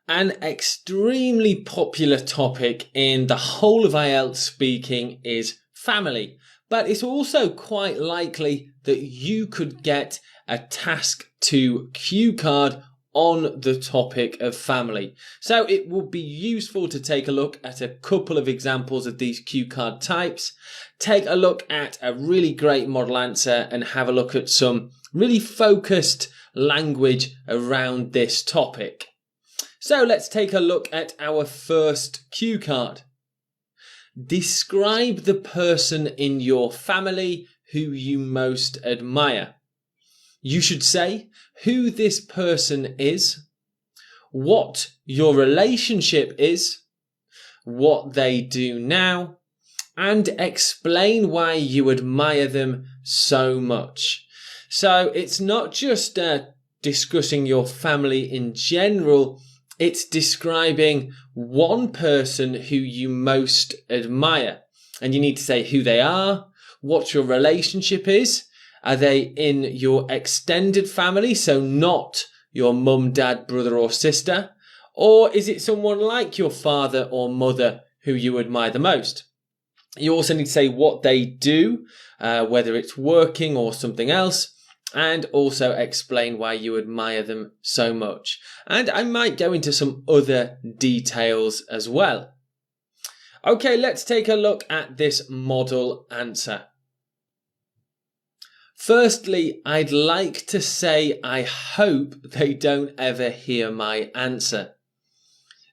An extremely popular topic in the whole of IELTS speaking is family, but it's also quite likely that you could get a task to cue card on the topic of family. So it would be useful to take a look at a couple of examples of these cue card types, take a look at a really great model answer and have a look at some really focused language around this topic. So let's take a look at our first cue card. Describe the person in your family who you most admire. You should say who this person is, what your relationship is, what they do now, and explain why you admire them so much. So it's not just discussing your family in general, it's describing one person who you most admire. And you need to say who they are, what your relationship is. Are they in your extended family, so not your mum, dad, brother or sister? Or is it someone like your father or mother who you admire the most? You also need to say what they do, whether it's working or something else. And also explain why you admire them so much. And I might go into some other details as well. Okay, let's take a look at this model answer. Firstly, I'd like to say I hope they don't ever hear my answer.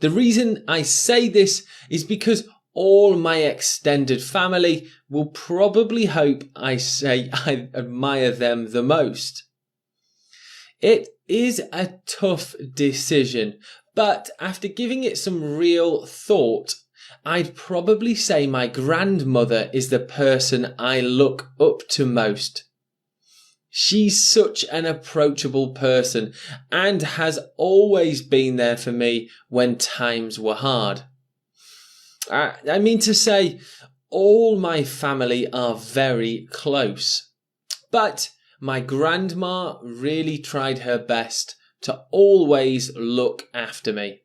The reason I say this is because all my extended family will probably hope I say I admire them the most. It is a tough decision, but after giving it some real thought, I'd probably say my grandmother is the person I look up to most. She's such an approachable person and has always been there for me when times were hard. I mean to say, all my family are very close, but my grandma really tried her best to always look after me.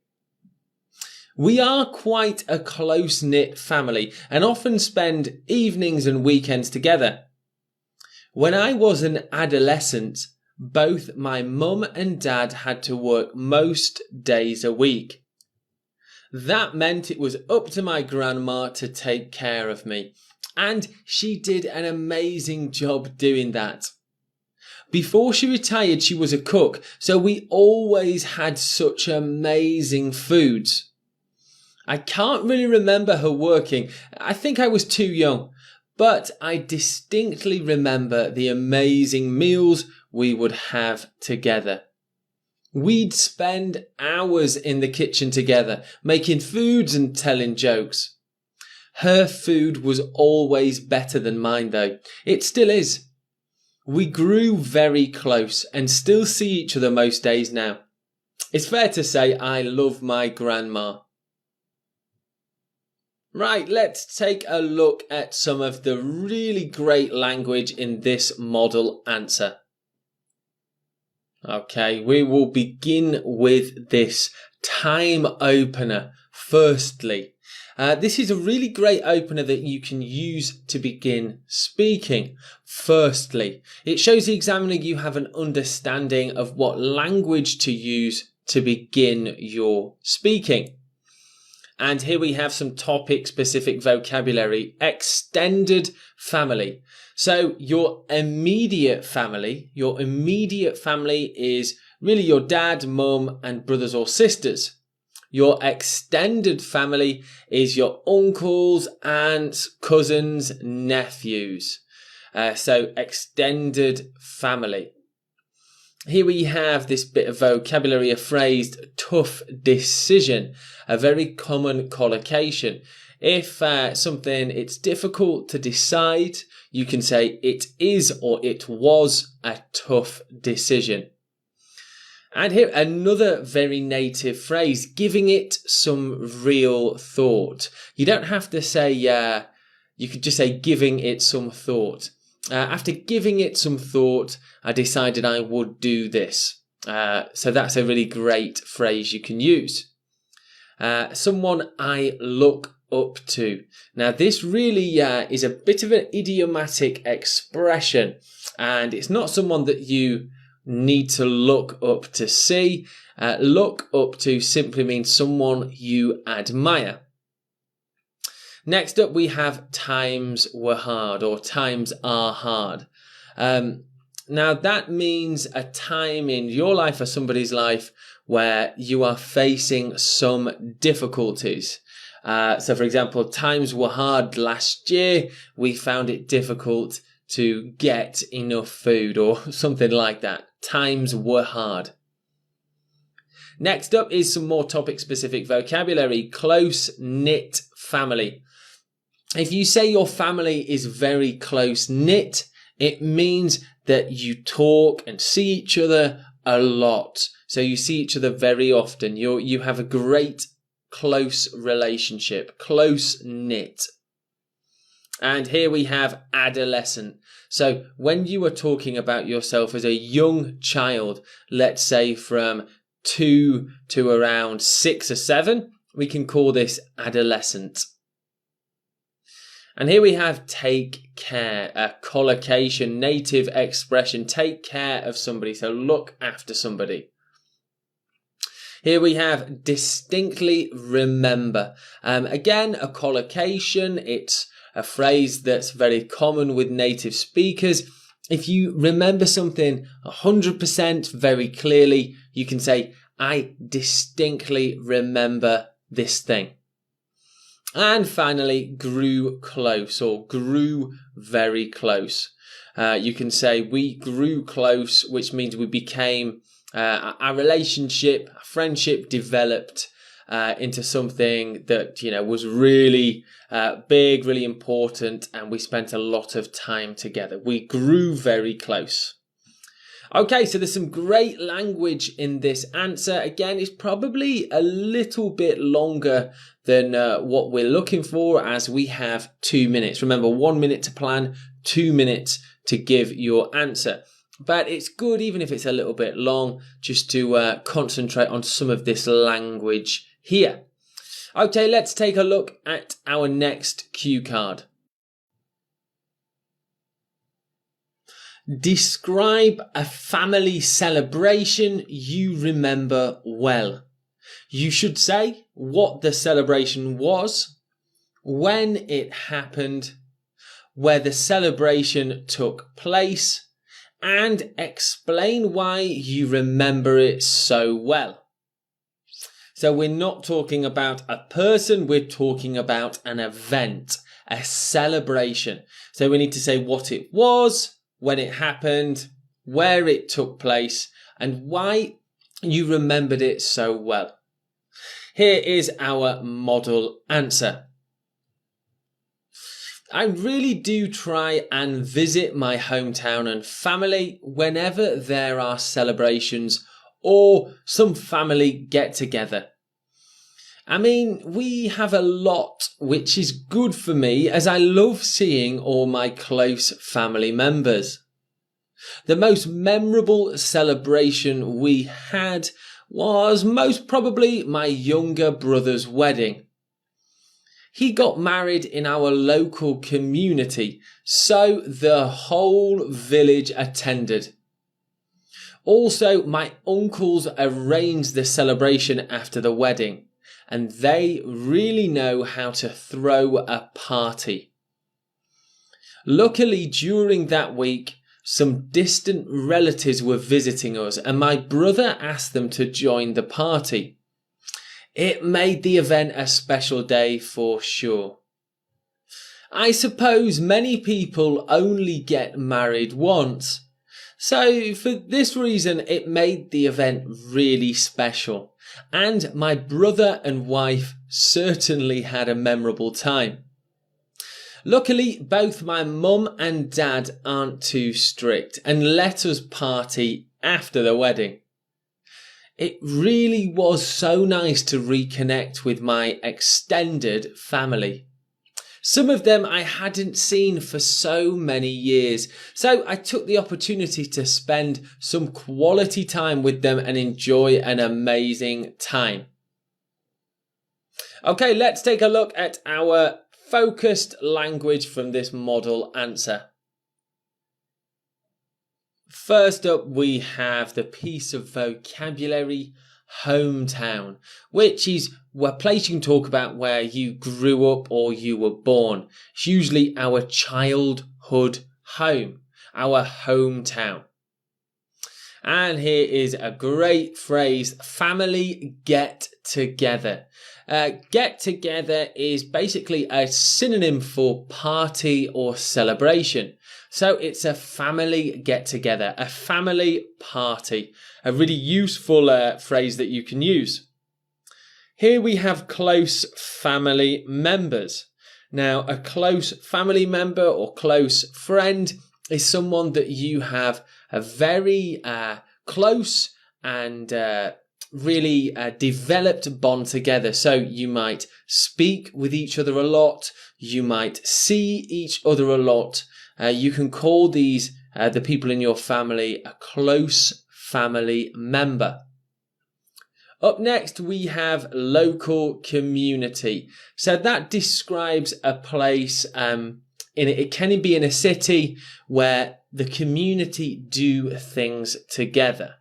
We are quite a close-knit family and often spend evenings and weekends together. When I was an adolescent, both my mum and dad had to work most days a week. That meant it was up to my grandma to take care of me, and she did an amazing job doing that. Before she retired, she was a cook, so we always had such amazing foods. I can't really remember her working. I think I was too young, but I distinctly remember the amazing meals we would have together. We'd spend hours in the kitchen together, making foods and telling jokes. Her food was always better than mine though. It still is. We grew very close and still see each other most days now. It's fair to say I love my grandma. Right, let's take a look at some of the really great language in this model answer. Okay, we will begin with this time opener. Firstly, this is a really great opener that you can use to begin speaking. Firstly, it shows the examiner you have an understanding of what language to use to begin your speaking. And here we have some topic-specific vocabulary. Extended family. So your immediate family is really your dad, mum, and brothers or sisters. Your extended family is your uncles, aunts, cousins, nephews. So extended family. Here we have this bit of vocabulary, a phrase, tough decision, a very common collocation. If something, it's difficult to decide, you can say it is or it was a tough decision. And here, another very native phrase, giving it some real thought. You don't have to say, you could just say giving it some thought. After giving it some thought, I decided I would do this. So that's a really great phrase you can use. Someone I look up to. Now, this really is a bit of an idiomatic expression, and it's not someone that you need to look up to see. Look up to simply means someone you admire. Next up, we have times were hard, or times are hard. Now, that means a time in your life or somebody's life where you are facing some difficulties. So, for example, times were hard last year. We found it difficult to get enough food, or something like that. Times were hard. Next up is some more topic-specific vocabulary. Close-knit family. If you say your family is very close-knit, it means that you talk and see each other a lot. So you see each other very often. You have a great close relationship, close-knit. And here we have adolescent. So when you are talking about yourself as a young child, let's say from 2 to around 6 or 7, we can call this adolescent. And here we have take care, a collocation, native expression, take care of somebody, so look after somebody. Here we have distinctly remember. Again, a collocation, it's a phrase that's very common with native speakers. If you remember something 100% very clearly, you can say, I distinctly remember this thing. And finally, grew close, or grew very close. You can say we grew close, which means we became, our relationship, our friendship developed into something that, was really big, really important, and we spent a lot of time together. We grew very close. Okay, so there's some great language in this answer. Again, it's probably a little bit longer than what we're looking for, as we have 2 minutes. Remember, 1 minute to plan, 2 minutes to give your answer. But it's good, even if it's a little bit long, just to concentrate on some of this language here. Okay, let's take a look at our next cue card. Describe a family celebration you remember well. You should say what the celebration was, when it happened, where the celebration took place, and explain why you remember it so well. So we're not talking about a person, we're talking about an event, a celebration. So we need to say what it was, when it happened, where it took place, and why you remembered it so well. Here is our model answer. I really do try and visit my hometown and family whenever there are celebrations or some family get together. I mean, we have a lot, which is good for me, as I love seeing all my close family members. The most memorable celebration we had was most probably my younger brother's wedding. He got married in our local community, so the whole village attended. Also, my uncles arranged the celebration after the wedding, and they really know how to throw a party. Luckily, during that week, some distant relatives were visiting us, and my brother asked them to join the party. It made the event a special day for sure. I suppose many people only get married once, so for this reason it made the event really special, and my brother and wife certainly had a memorable time. Luckily, both my mum and dad aren't too strict and let us party after the wedding. It really was so nice to reconnect with my extended family. Some of them I hadn't seen for so many years, so I took the opportunity to spend some quality time with them and enjoy an amazing time. Okay, let's take a look at our focused language from this model answer. First up, we have the piece of vocabulary hometown, which is a place you can talk about where you grew up or you were born. It's usually our childhood home, our hometown. And here is a great phrase, family get together. Get together is basically a synonym for party or celebration. So it's a family get together, a family party, a really useful phrase that you can use. Here we have close family members. Now, a close family member or close friend is someone that you have a very close and really developed bond together. So you might speak with each other a lot. You might see each other a lot. You can call these the people in your family a close family member. Up next, we have local community. So that describes a place it can be in a city where the community do things together.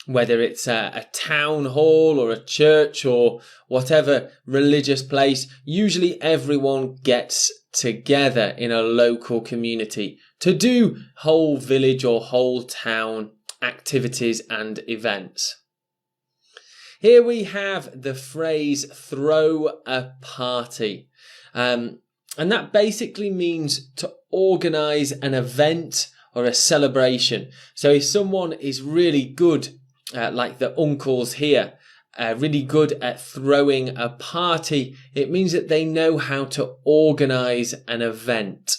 Whether it's a town hall or a church or whatever religious place, usually everyone gets together in a local community to do whole village or whole town activities and events. Here we have the phrase throw a party. And that basically means to organise an event or a celebration. So if someone is really good, like the uncles here, really good at throwing a party, it means that they know how to organise an event.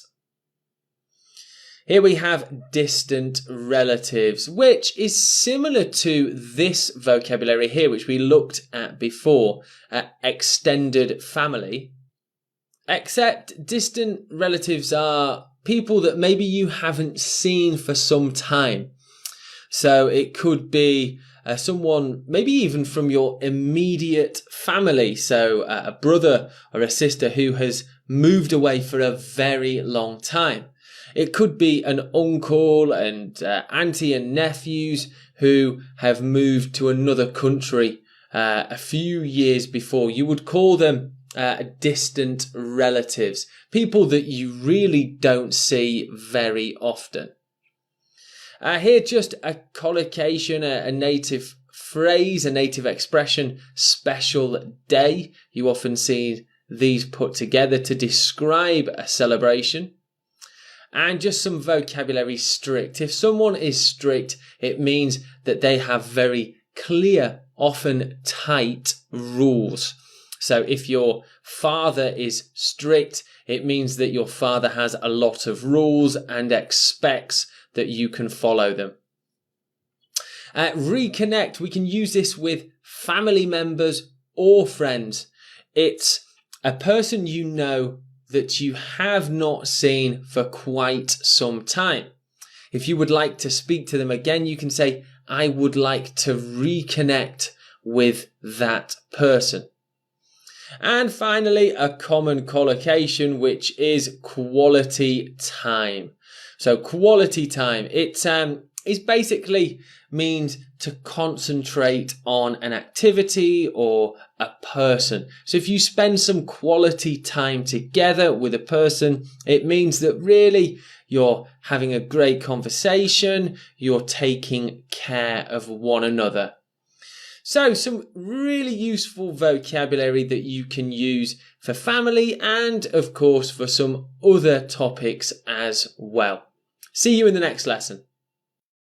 Here we have distant relatives, which is similar to this vocabulary here, which we looked at before, extended family. Except distant relatives are people that maybe you haven't seen for some time. So it could be someone, maybe even from your immediate family. So a brother or a sister who has moved away for a very long time. It could be an uncle and auntie and nephews who have moved to another country a few years before. You would call them distant relatives, people that you really don't see very often. Here, just a collocation, a native phrase, a native expression, special day. You often see these put together to describe a celebration. And just some vocabulary, strict. If someone is strict, it means that they have very clear, often tight rules. So if your father is strict, it means that your father has a lot of rules and expects that you can follow them. Reconnect, we can use this with family members or friends. It's a person you know that you have not seen for quite some time. If you would like to speak to them again, you can say, I would like to reconnect with that person. And finally, a common collocation, which is quality time. So quality time, it is basically means to concentrate on an activity or a person. So if you spend some quality time together with a person, it means that really you're having a great conversation, you're taking care of one another. So some really useful vocabulary that you can use for family and of course for some other topics as well. See you in the next lesson.